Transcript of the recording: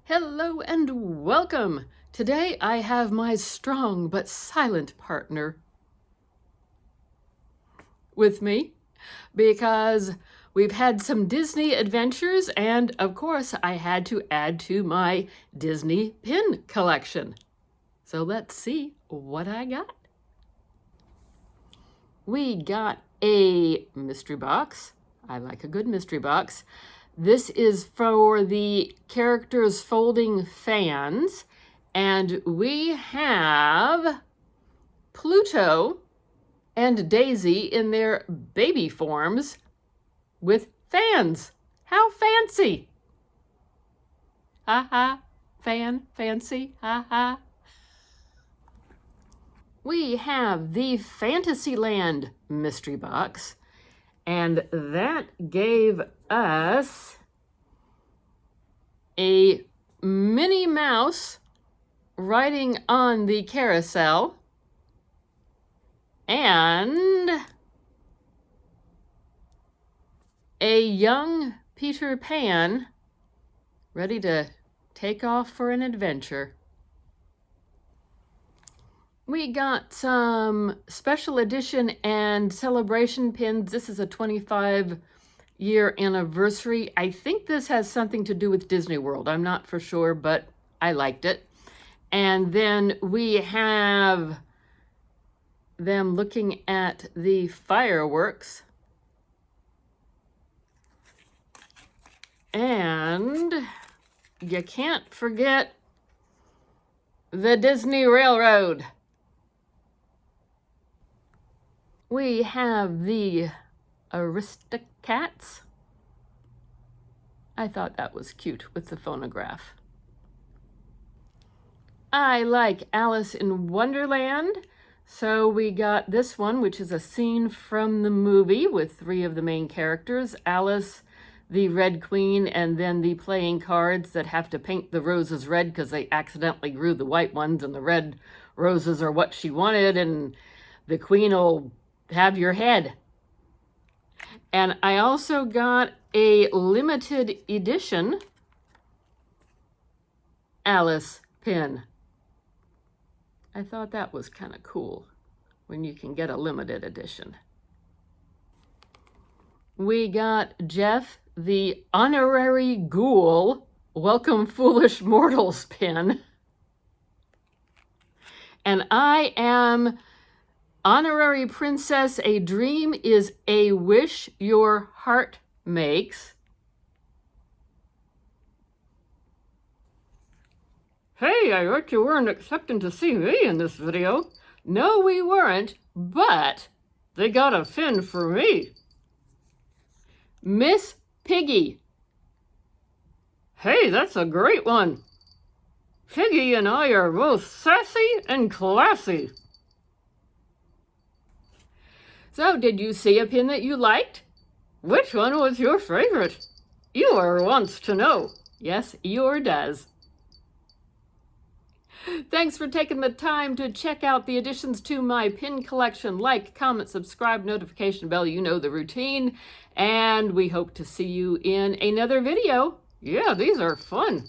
Hello and welcome. Today I have my strong but silent partner with me because we've had some Disney adventures and of course I had to add to my Disney pin collection. So let's see what I got. We got a mystery box. I like a good mystery box. This is for the characters folding fans, and we have Pluto and Daisy in their baby forms with fans. How fancy! Ha ha, fancy, ha ha. We have the Fantasyland mystery box, and that gave us a Minnie Mouse riding on the carousel and a young Peter Pan ready to take off for an adventure. We got some special edition and celebration pins. This is a 25-year anniversary. I think this has something to do with Disney World. I'm not for sure, but I liked it. And then we have them looking at the fireworks. And you can't forget the Disney Railroad. We have the Aristocats. I thought that was cute with the phonograph. I like Alice in Wonderland, so we got this one, which is a scene from the movie with three of the main characters, Alice, the Red Queen, and then the playing cards that have to paint the roses red because they accidentally grew the white ones and the red roses are what she wanted, and the Queen will have your head. And I also got a limited edition Alice pin. I thought that was kind of cool when you can get a limited edition. We got Jeff, the honorary ghoul, welcome foolish mortals pin. And I am Honorary Princess, a dream is a wish your heart makes. Hey, I heard you weren't expecting to see me in this video. No, we weren't, but they got a fin for me. Miss Piggy. Hey, that's a great one. Piggy and I are both sassy and classy. So, did you see a pin that you liked? Which one was your favorite? Eeyore wants to know. Yes, Eeyore does. Thanks for taking the time to check out the additions to my pin collection. Like, comment, subscribe, notification bell, you know the routine. And we hope to see you in another video. Yeah, these are fun.